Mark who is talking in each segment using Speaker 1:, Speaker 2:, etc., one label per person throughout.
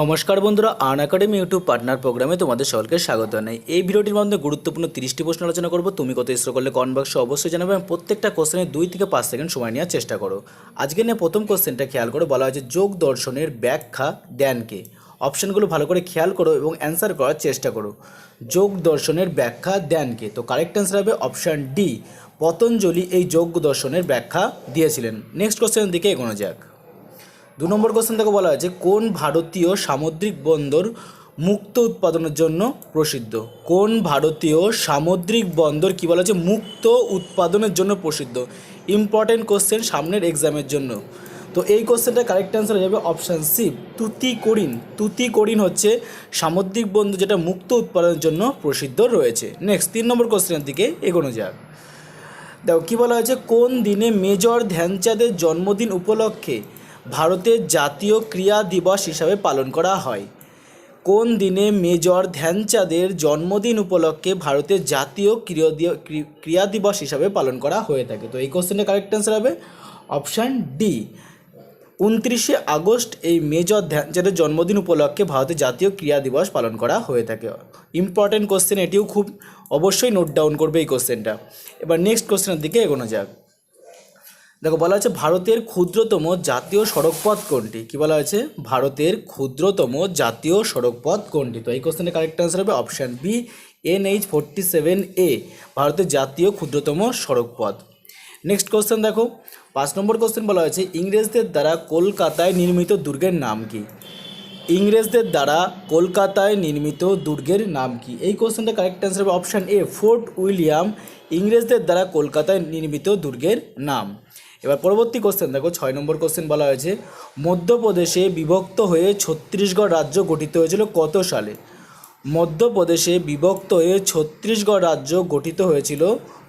Speaker 1: নমস্কার বন্ধুরা, earn academy YouTube partner প্রোগ্রামে তোমাদের সকলকে স্বাগত জানাই। এই ভিডিওটির মাধ্যমে গুরুত্বপূর্ণ 30টি প্রশ্ন আলোচনা করব। তুমি কত ইসরো করলে কমেন্ট বক্সে অবশ্যই জানাবে এবং প্রত্যেকটা কোশ্চেনে 2 থেকে 5 সেকেন্ড সময় নেওয়ার চেষ্টা করো। আজকে নিয়ে প্রথম কোশ্চেনটা খেয়াল করে বলা হয়েছে যোগ দর্শনের ব্যাখ্যা দেন কে। অপশানগুলো ভালো করে খেয়াল করো এবং অ্যান্সার করার চেষ্টা করো। যোগ দর্শনের ব্যাখ্যা দেন কে, তো কারেক্ট অ্যান্সার হবে অপশান ডি, পতঞ্জলি এই যোগ দর্শনের ব্যাখ্যা দিয়েছিলেন। নেক্সট কোশ্চেনের দিকে এগোনো যাক। 2 নম্বর কোশ্চেন থেকে বলা হয়েছে কোন ভারতীয় সামুদ্রিক বন্দর মুক্ত উৎপাদনের জন্য প্রসিদ্ধ। কোন ভারতীয় সামুদ্রিক বন্দর কি বলা হয়েছে মুক্ত উৎপাদনের জন্য প্রসিদ্ধ। ইম্পর্টেন্ট কোশ্চেন সামনের এক্সামের জন্য। তো এই কোশ্চেনটা কারেক্ট অ্যান্সার হয়ে যাবে অপশান সি, তুতিকোরিন। তুতিকোরিন হচ্ছে সামুদ্রিক বন্দর যেটা মুক্ত উৎপাদনের জন্য প্রসিদ্ধ রয়েছে। নেক্সট 3 নম্বর কোশ্চেনের দিকে এগোনো যাক। দেখো কী বলা হয়েছে কোন দিনে মেজর ধ্যানচাঁদের জন্মদিন উপলক্ষে ভারতের জাতীয় ক্রীড়া দিবস হিসাবে পালন করা হয়। কোন দিনে মেজর ধ্যানচাঁদের জন্মদিন উপলক্ষে ভারতের জাতীয় ক্রীড়া দিবস হিসাবে পালন করা হয়ে থাকে। তো এই কোশ্চেনের কারেক্ট অ্যান্সার হবে অপশান ডি, 29শে আগস্ট এই মেজর ধ্যানচাঁদের জন্মদিন উপলক্ষে ভারতের জাতীয় ক্রীড়া দিবস পালন করা হয়ে থাকে। ইম্পর্টেন্ট কোশ্চেন, এটিও খুব অবশ্যই নোট ডাউন করবে এই কোশ্চেনটা। এবার নেক্সট কোশ্চেনের দিকে এগোনো যাক। দেখো বলা হয়েছে ভারতের ক্ষুদ্রতম জাতীয় সড়কপথ কোনটি। কি বলা হয়েছে ভারতের ক্ষুদ্রতম জাতীয় সড়কপথ কোনটি। তো এই কোশ্চেনের কারেক্ট অ্যান্সার হবে অপশান বি, NH-47A ভারতের জাতীয় ক্ষুদ্রতম সড়কপথ। নেক্সট কোশ্চেন দেখো 5 নম্বর কোশ্চেন বলা হয়েছে ইংরেজদের দ্বারা কলকাতায় নির্মিত দুর্গের নাম কি। ইংরেজদের দ্বারা কলকাতায় নির্মিত দুর্গের নাম কি। এই কোশ্চেনটা কারেক্ট অ্যান্সার হবে অপশান এ, ফোর্ট উইলিয়াম ইংরেজদের দ্বারা কলকাতায় নির্মিত দুর্গের নাম। এবার পরবর্তী কোশ্চেন দেখো 6 নম্বর কোশ্চেন বলা হয়েছে মধ্যপ্রদেশে বিভক্ত হয়ে ছত্তিশগড় রাজ্য গঠিত হয়েছিল কত সালে। মধ্যপ্রদেশে বিভক্ত হয়ে ছত্তিশগড় রাজ্য গঠিত হয়েছিল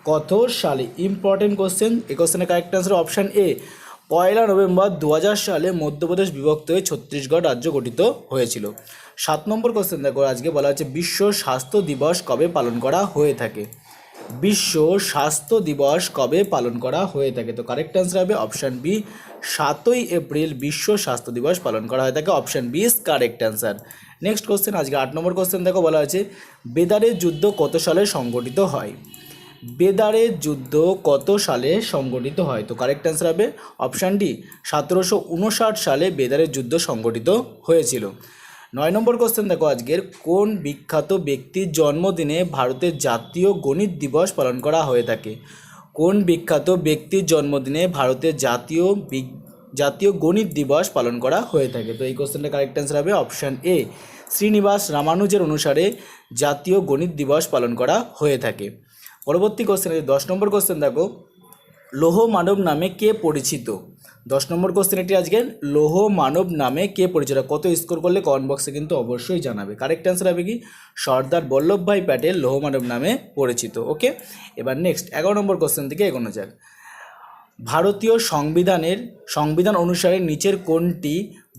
Speaker 1: কত সালে। ইম্পর্টেন্ট কোশ্চেন, এই কোশ্চেনের correct answer option A, 1 November 2000 সালে মধ্যপ্রদেশ বিভক্ত হয়ে ছত্তিশগড় রাজ্য গঠিত হয়েছিল। 7 নম্বর কোশ্চেন দেখো আজকে বলা হচ্ছে বিশ্ব স্বাস্থ্য দিবস কবে পালন করা হয়ে থাকে। বিশ্ব স্বাস্থ্য দিবস কবে পালন করা হয়ে থাকে। তো কারেক্ট অ্যান্সার হবে অপশান বি, 7ই এপ্রিল বিশ্ব স্বাস্থ্য দিবস পালন করা হয়ে থাকে। Option B is correct answer. Next question আজকে 8 নম্বর কোশ্চেন দেখো বলা হয়েছে বেদারের যুদ্ধ কত সালে সংগঠিত হয়। বেদারের যুদ্ধ কত সালে সংগঠিত হয়। তো কারেক্ট অ্যান্সার হবে অপশান ডি, 1759 সালে বেদারের যুদ্ধ সংগঠিত হয়েছিল। 9 নম্বর কোশ্চেন দেখো আজকের কোন বিখ্যাত ব্যক্তির জন্মদিনে ভারতের জাতীয় গণিত দিবস পালন করা হয়ে থাকে। কোন বিখ্যাত ব্যক্তির জন্মদিনে ভারতের জাতীয় গণিত দিবস পালন করা হয়ে থাকে। তো এই কোশ্চেনটা কারেক্ট অ্যান্সার হবে অপশান এ, শ্রীনিবাস রামানুজের অনুসারে জাতীয় গণিত দিবস পালন করা হয়ে থাকে। পরবর্তী কোশ্চেন 10 নম্বর কোশ্চেন দেখো লৌহ মানব নামে কে পরিচিত। 10 নম্বর কোশ্চেন এটি আজকে লৌহ মানব নামে কে পরিচিত। কত স্কোর করলে কমেন্ট বক্সে কিন্তু অবশ্যই জানাবে। কারেক্ট অ্যান্সার হবে কি সর্দার বল্লভভাই প্যাটেল লৌহ মানব নামে পরিচিত। ওকে, এবার নেক্সট 11 নম্বর কোশ্চেন থেকে এগোনো যাক। ভারতীয় সংবিধান অনুসারে নিচের কোনটি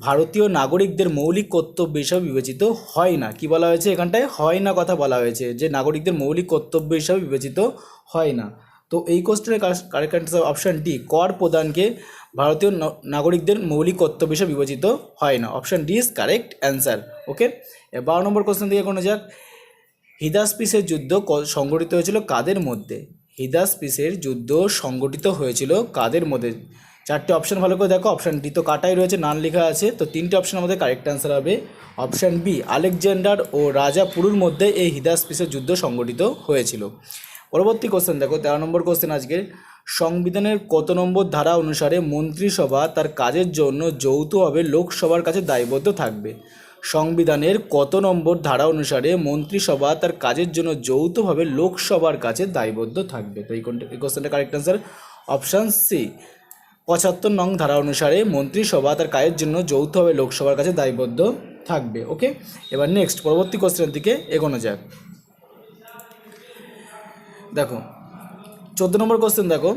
Speaker 1: ভারতীয় নাগরিকদের মৌলিক কর্তব্য হিসাবে বিবেচিত হয় না। কি বলা হয়েছে এখানটায় হয় না কথা বলা হয়েছে, যে নাগরিকদের মৌলিক কর্তব্য হিসাবে বিবেচিত হয় না। তো এই কোশ্চেনের কারেক্ট অ্যান্সার অপশান ডি, কর প্রদানকে ভারতীয় নাগরিকদের মৌলিক কর্তব্য হিসাবে বিবেচিত হয় না। Option D is correct answer. Okay, 12 number question দিয়ে কোনো যাক। হিদাসপিসের যুদ্ধ সংগঠিত হয়েছিল কাদের মধ্যে। হিদাসপিসের যুদ্ধ সংগঠিত হয়েছিল কাদের মধ্যে। 4টে অপশান ভালো করে দেখো, অপশান ডি তো কাটাই রয়েছে, নান লেখা আছে। তো 3টে অপশান আমাদের কারেক্ট অ্যান্সার হবে অপশান বি, আলেকজান্ডার ও রাজা পুরুর মধ্যে এই হিদাসপিসের যুদ্ধ সংগঠিত হয়েছিল। পরবর্তী কোশ্চেন দেখো 13 নম্বর কোশ্চেন আজকে সংবিধানের কত নম্বর ধারা অনুসারে মন্ত্রিসভা তার কাজের জন্য যৌথভাবে লোকসভার কাছে দায়বদ্ধ থাকবে। সংবিধানের কত নম্বর ধারা অনুসারে মন্ত্রিসভা তার কাজের জন্য যৌথভাবে লোকসভার কাছে দায়বদ্ধ থাকবে। তো এই কোশ্চেনটা কারেক্ট অ্যান্সার অপশান সি, 75 নং ধারা অনুসারে মন্ত্রিসভা তার কাজের জন্য যৌথভাবে লোকসভার কাছে দায়বদ্ধ থাকবে। ওকে, এবার নেক্সট পরবর্তী কোশ্চেনের দিকে এগোনো যাক। দেখো 14 নম্বর কোশ্চেন দেখো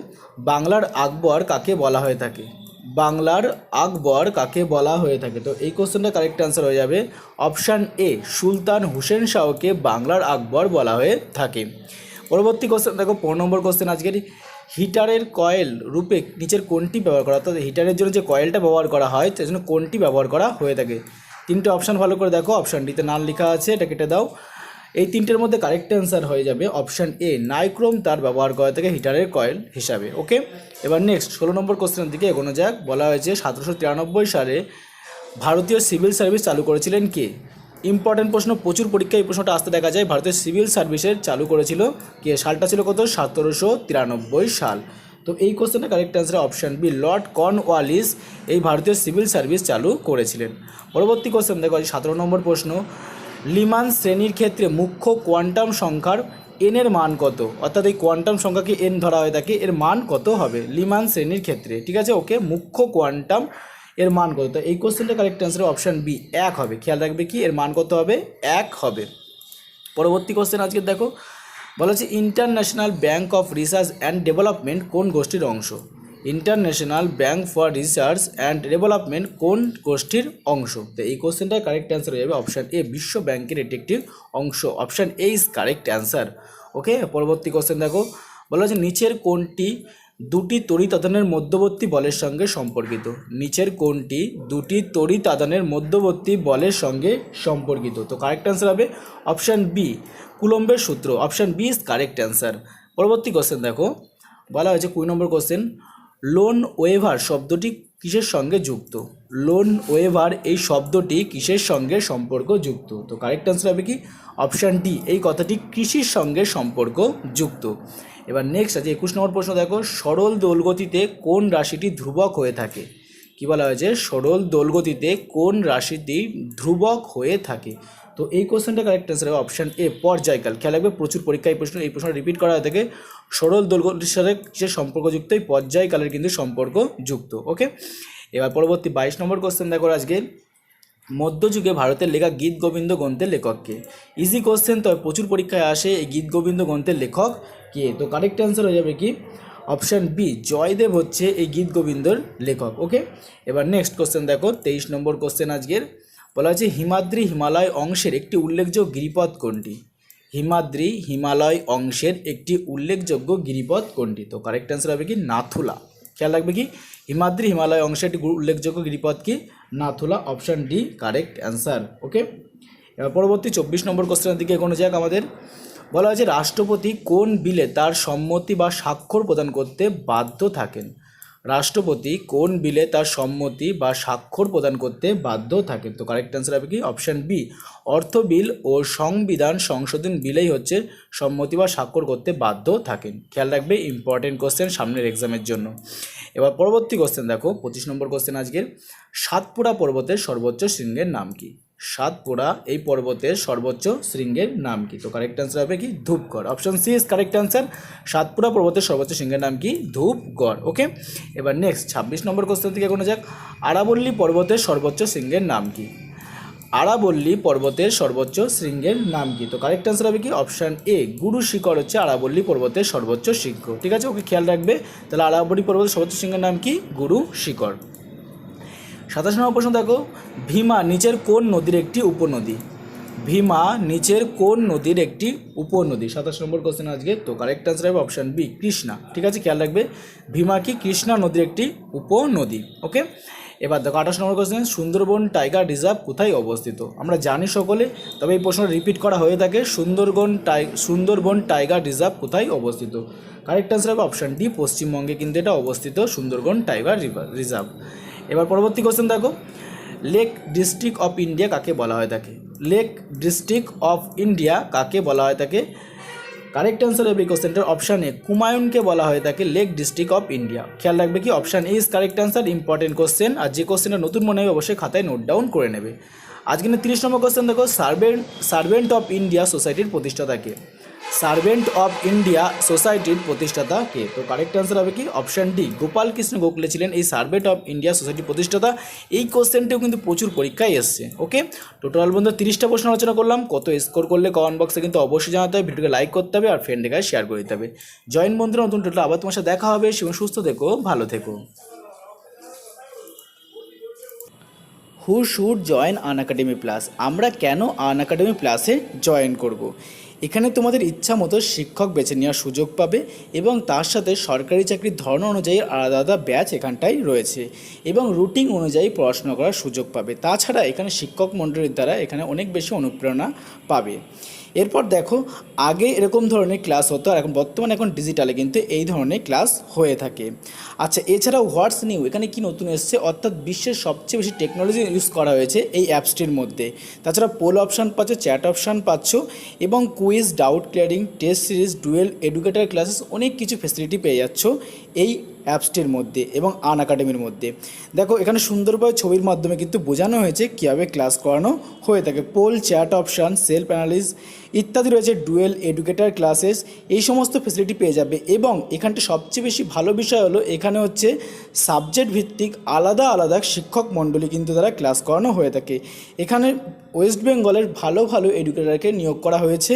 Speaker 1: বাংলার আকবর কাকে বলা হয়ে থাকে। বাংলার আকবর কাকে বলা হয়ে থাকে। তো এই কোশ্চেনটা কারেক্ট অ্যান্সার হয়ে যাবে অপশান এ, সুলতান হুসেন শাহকে বাংলার আকবর বলা হয়ে থাকে। পরবর্তী কোশ্চেন দেখো 15 নম্বর কোশ্চেন আজকের হিটারের কয়েল রূপে নিচের কোনটি ব্যবহার করা, অর্থাৎ হিটারের জন্য যে কয়েলটা ব্যবহার করা হয় তার জন্য কোনটি ব্যবহার করা হয়ে থাকে। তিনটে অপশান ভালো করে দেখো, অপশান ডিতে নাল লেখা আছে, এটা কেটে দাও। এই তিনটের মধ্যে কারেক্ট অ্যান্সার হয়ে যাবে অপশান এ, নাইক্রোম তার ব্যবহার করা থাকে হিটারের কয়েল হিসাবে। ওকে, এবার নেক্সট 16 নম্বর কোশ্চেনের দিকে এগোনো যাক। বলা হয়েছে 1793 সালে ভারতীয় সিভিল সার্ভিস চালু করেছিলেন কে? ইম্পর্টেন্ট প্রশ্ন, প্রচুর পরীক্ষায় এই প্রশ্নটা আসতে দেখা যায়। ভারতীয় সিভিল সার্ভিসের চালু করেছিল কে? সালটা ছিল কত? 1793 সাল। তো এই কোশ্চেনের correct answer option B, Lord Cornwallis এই ভারতীয় সিভিল সার্ভিস চালু করেছিলেন। পরবর্তী কোশ্চেন দেখো, 17 নম্বর প্রশ্ন, লিমান শ্রেণীর ক্ষেত্রে মুখ্য কোয়ান্টাম সংখ্যার এন এর মান কত? অর্থাৎ এই কোয়ান্টাম সংখ্যাকে এন ধরা হয়ে থাকে, এর মান কত হবে লিমান শ্রেণীর ক্ষেত্রে? ঠিক আছে, ওকে, মুখ্য কোয়ান্টাম এর মান কত? তো এই কোশ্চেনটা কারেক্ট অ্যান্সার অপশান বি, 1 হবে। খেয়াল রাখবে কি এর মান কত হবে? 1 হবে। পরবর্তী কোশ্চেন আজকে দেখো, বলা হচ্ছে international bank of research and development কোন গোষ্ঠীর অংশ? International bank for research and development কোন গোষ্ঠীর অংশ? তো এই কোশ্চেনটার কারেক্ট অ্যান্সার হয়ে যাবে অপশান এ, বিশ্ব ব্যাংকের এটি একটি অংশ। Option A is correct answer. Okay, পরবর্তী কোশ্চেন দেখো, বলা হচ্ছে নিচের কোনটি দুটি তড়িৎ আদানের মধ্যবর্তী বলের সঙ্গে সম্পর্কিত? নিচের কোনটি দুটি তড়িৎ আদানের মধ্যবর্তী বলের সঙ্গে সম্পর্কিত? তো কারেক্ট অ্যান্সার হবে অপশান বি, কুলম্বের সূত্র। Option B is correct answer. পরবর্তী কোশ্চেন দেখো, বলা হয়েছে 20 নম্বর কোশ্চেন, লোন ওয়েভার শব্দটি কিসের সঙ্গে যুক্ত? লোন ওয়েভার এই শব্দটি কিসের সঙ্গে সম্পর্কযুক্ত? তো কারেক্ট অ্যান্সার হবে কি অপশান ডি, এই কথাটি কৃষির সঙ্গে সম্পর্ক যুক্ত। এবার নেক্সট আছে 21 নম্বর প্রশ্ন দেখো, সরল দোলগতিতে কোন রাশিটি ধ্রুবক হয়ে থাকে? কি বলা হয়েছে? সরল দোলগতিতে কোন রাশিটি ধ্রুবক হয়ে থাকে? তো এই কোশ্চেনটা কারেক্ট অ্যান্সার হবে অপশান এ, পর্যায়কাল। খেয়াল রাখবে প্রচুর পরীক্ষায় এই প্রশ্ন রিপিট করা হয়ে থাকে। সরল দোলগতির সাথে কিসের সম্পর্কযুক্ত? এই পর্যায়কালের কিন্তু সম্পর্ক যুক্ত। ওকে, এবার পরবর্তী 22 নম্বর কোশ্চেন দেখো আজকে, মধ্যযুগে ভারতের লেখা গীত গোবিন্দ গ্রন্থের লেখককে? ইজি কোশ্চেন, তবে প্রচুর পরীক্ষায় আসে। এই গীত গোবিন্দ গ্রন্থের লেখক কে? তো কারেক্ট অ্যান্সার হয়ে যাবে কি অপশান বি, জয়দেব হচ্ছে এই গীত গোবিন্দর লেখক। ওকে, এবার নেক্সট কোশ্চেন দেখো 23 নম্বর কোশ্চেন আজকের, বলা হচ্ছে হিমাদ্রি হিমালয় অংশের একটি উল্লেখযোগ্য গিরিপথ কোনটি? হিমাদ্রি হিমালয় অংশের একটি উল্লেখযোগ্য গিরিপথ কোনটি? তো কারেক্ট অ্যান্সার হবে কি নাথুলা। খেয়াল রাখবে কি হিমাদ্রি হিমালয় অংশের একটি উল্লেখযোগ্য গিরিপথ কি? Nathula. Option D correct answer. Okay, এবার পরবর্তী 24 নম্বর কোশ্চেনের দিকে এগোনো যাক আমাদের। বলা হয়েছে রাষ্ট্রপতি কোন বিলে তার সম্মতি বা স্বাক্ষর প্রদান করতে বাধ্য থাকেন? রাষ্ট্রপতি কোন বিলে তার সম্মতি বা স্বাক্ষর প্রদান করতে বাধ্য থাকেন? তো কারেক্ট অ্যান্সার হবে কি অপশান বি, অর্থ বিল ও সংবিধান সংশোধন বিলেই হচ্ছে সম্মতি বা স্বাক্ষর করতে বাধ্য থাকেন। খেয়াল রাখবে ইম্পর্টেন্ট কোশ্চেন সামনের এক্সামের জন্য। এবার পরবর্তী কোশ্চেন দেখো 25 নম্বর কোশ্চেন আজকের, সাতপুরা পর্বতের সর্বোচ্চ শৃঙ্গের নাম কি? সাতপুরা এই পর্বতের সর্বোচ্চ শৃঙ্গের নাম কি? তো কারেক্ট অ্যান্সার হবে কি Dhupgarh. Option C is correct answer. Satpura পর্বতের সর্বোচ্চ শৃঙ্গের নাম কি? ধূপগড়। ওকে, এবার নেক্সট 26 নম্বর কোশ্চেন থেকে কোনো যাক, আরাবল্লী পর্বতের সর্বোচ্চ শৃঙ্গের নাম কি? আরাবল্লী পর্বতের সর্বোচ্চ শৃঙ্গের নাম কি? তো কারেক্ট অ্যান্সার হবে কি অপশান এ, গুরু শিখর হচ্ছে আরাবল্লী পর্বতের সর্বোচ্চ শৃঙ্গ। ঠিক আছে, ওকে, খেয়াল রাখবে। তাহলে আরাবল্লী পর্বতের সর্বোচ্চ শৃঙ্গের নাম কি? গুরু শিখর। 27 নম্বর প্রশ্ন দেখো, ভীমা নিচের কোন নদীর একটি উপনদী? ভীমা নিচের কোন নদীর একটি উপনদী? 27 নম্বর কোশ্চেন আজকে। তো কারেক্ট অ্যান্সার হবে অপশান বি, কৃষ্ণা। ঠিক আছে, খেয়াল রাখবে ভীমা কি কৃষ্ণা নদীর একটি উপনদী। ওকে, এবার দেখো 28 নম্বর কোশ্চেন, সুন্দরবন টাইগার রিজার্ভ কোথায় অবস্থিত? আমরা জানি সকলে, তবে এই প্রশ্নটা রিপিট করা হয়ে থাকে, সুন্দরবন টাইগার রিজার্ভ কোথায় অবস্থিত? কারেক্ট অ্যান্সার হবে অপশান ডি, পশ্চিমবঙ্গে কিন্তু এটা অবস্থিত সুন্দরবন টাইগার রিজার্ভ। এবার পরবর্তী কোশ্চেন দেখো, লেক ডিস্ট্রিক্ট অফ ইন্ডিয়া কাকে বলা হয়ে থাকে? লেক ডিস্ট্রিক্ট অফ ইন্ডিয়া কাকে বলা হয়ে থাকে? কারেক্ট অ্যান্সার হবে এই কোশ্চেনটার অপশান এ, কুমায়ুনকে বলা হয়ে থাকে লেক ডিস্ট্রিক্ট অফ ইন্ডিয়া। খেয়াল রাখবে কি option A is correct answer. Important question, আর যে কোশ্চেনটা নতুন মনে হবে অবশ্যই খাতায় নোট ডাউন করে নেবে। আজকে 30 নম্বর কোশ্চেন দেখো, সার্ভেন্ট অফ ইন্ডিয়া সোসাইটির প্রতিষ্ঠাতা কে? সার্ভেন্ট অফ ইন্ডিয়া সোসাইটির প্রতিষ্ঠাতা কে? তো কারেক্ট অ্যান্সার হবে কি অপশান ডি, গোপাল কৃষ্ণ গোখলে ছিলেন এই সার্ভেন্ট অফ ইন্ডিয়া সোসাইটির প্রতিষ্ঠাতা। এই কোশ্চেনটিও কিন্তু প্রচুর পরীক্ষায় এসছে। ওকে, টোটাল বন্ধু 30টা প্রশ্ন আলোচনা করলাম। কত স্কোর করলে কমেন্ট বক্সে কিন্তু অবশ্যই জানাতে হবে, ভিডিওকে লাইক করতে হবে আর ফ্রেন্ডের কাছে শেয়ার করে দিতে হবে। জয়েন বন্ধুরা, নতুন টোটাল আবার তোমার সাথে দেখা হবে। সেরকম সুস্থ থেকো, ভালো থেকো। হু শুড জয়েন আনএকাডেমি প্লাস? আমরা কেন আনএকাডেমি প্লাসে জয়েন করব? এখানে তোমাদের ইচ্ছা মতো শিক্ষক বেছে নেওয়ার সুযোগ পাবে এবং তার সাথে সরকারি চাকরির ধরন অনুযায়ী আলাদা আলাদা ব্যাচ এখানটায় রয়েছে এবং রুটিন অনুযায়ী পড়াশোনা করার সুযোগ পাবে। তাছাড়া এখানে শিক্ষক মণ্ডলীর দ্বারা এখানে অনেক বেশি অনুপ্রেরণা পাবে। এরপর দেখো, আগে এরকম ধরনের ক্লাস হতো আর বর্তমানে এখন ডিজিটালে কিন্তু এই ধরনের ক্লাস হয়ে থাকে। আচ্ছা, এছাড়াও হোয়াটস নিউ এখানে কি নতুন এসছে, অর্থাৎ বিশ্বের সবচেয়ে বেশি টেকনোলজি ইউজ করা হয়েছে এই অ্যাপসটির মধ্যে। তাছাড়া পোল অপশান পাচ্ছ, চ্যাট অপশান পাচ্ছ এবং quiz, doubt clearing, test series, dual, educator classes, অনেক কিছু ফেসিলিটি পেয়ে যাচ্ছ এই অ্যাপসটির মধ্যে এবং আনএকাডেমির মধ্যে। দেখো এখানে সুন্দরভাবে ছবির মাধ্যমে কিন্তু বোঝানো হয়েছে কীভাবে ক্লাস করানো হয়ে থাকে। Poll, chat option, self analysis ইত্যাদি রয়েছে, ডুয়েল, এডুকেটর ক্লাসেস, এই সমস্ত ফেসিলিটি পেয়ে যাবে। এবং এখানটা সবচেয়ে বেশি ভালো বিষয় হলো এখানে হচ্ছে সাবজেক্ট ভিত্তিক আলাদা আলাদা শিক্ষক মণ্ডলী কিন্তু তারা ক্লাস করানো হয়ে থাকে। এখানে ওয়েস্ট বেঙ্গলের ভালো ভালো এডুকেটরকে নিয়োগ করা হয়েছে,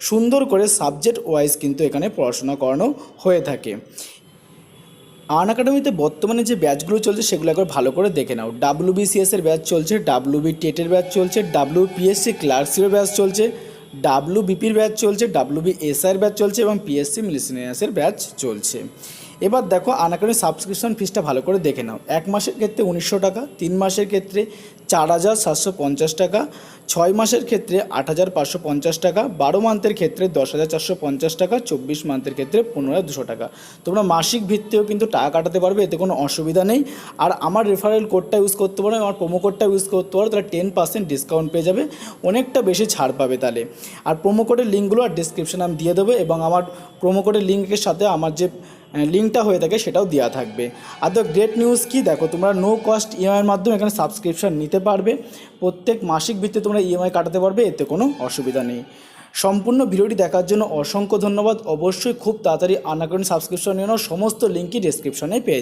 Speaker 1: সুন্দর করে সাবজেক্ট ওয়াইজ কিন্তু এখানে পড়াশোনা করানো হয়ে থাকে। আনএকাডেমিতে বর্তমানে যে ব্যাচগুলো চলছে সেগুলো একবার ভালো করে দেখে নাও। WBCS-এর ব্যাচ চলছে, WB টেটের ব্যাচ চলছে, WPSC ক্লার্কশিপের ব্যাচ চলছে, WBPর ব্যাচ চলছে, WBSIর ব্যাচ চলছে এবং PSC মিসেলেনিয়াসের ব্যাচ চলছে। এবার দেখো আনএকাডেমি সাবস্ক্রিপশন ফিসটা ভালো করে দেখে নাও। 1 মাসের ক্ষেত্রে 1900 টাকা, 3 মাসের ক্ষেত্রে 4750 টাকা, 6 মাসের ক্ষেত্রে 8550 টাকা, 12 মান্থের ক্ষেত্রে 10450 টাকা, 24 মান্থের ক্ষেত্রে 15200 টাকা। তোমরা মাসিক ভিত্তিতেও কিন্তু টাকা কাটাতে পারবে, এতে কোনো অসুবিধা নেই। আর আমার রেফারেল কোডটা ইউজ করতে পারো, আমার প্রোমো কোডটা ইউজ করতে পারো, তাহলে 10% ডিসকাউন্ট পেয়ে যাবে, অনেকটা বেশি ছাড় পাবে তাহলে। আর প্রোমো কোডের লিঙ্কগুলো আর ডিসক্রিপশানে আমি দিয়ে দেবো এবং আমার প্রোমো কোডের লিঙ্কের সাথে আমার যে লিঙ্কটা হয়ে থাকে সেটাও দেওয়া থাকবে। আর দ্য গ্রেট নিউজ কি, দেখো তোমরা নো কস্ট ইএমআইয়ের মাধ্যমে এখানে সাবস্ক্রিপশন নিতে পারবে, প্রত্যেক মাসিক ভিত্তিতে তোমরা ইএমআই কাটাতে পারবে, এতে কোনো অসুবিধা নেই। সম্পূর্ণ ভিডিওটি দেখার জন্য অসংখ্য ধন্যবাদ। অবশ্যই খুব তাড়াতাড়ি আনএকাডেমি সাবস্ক্রিপশন নিয়ে নাও, সমস্ত লিঙ্কই ডেসক্রিপশনে পেয়ে যাবে।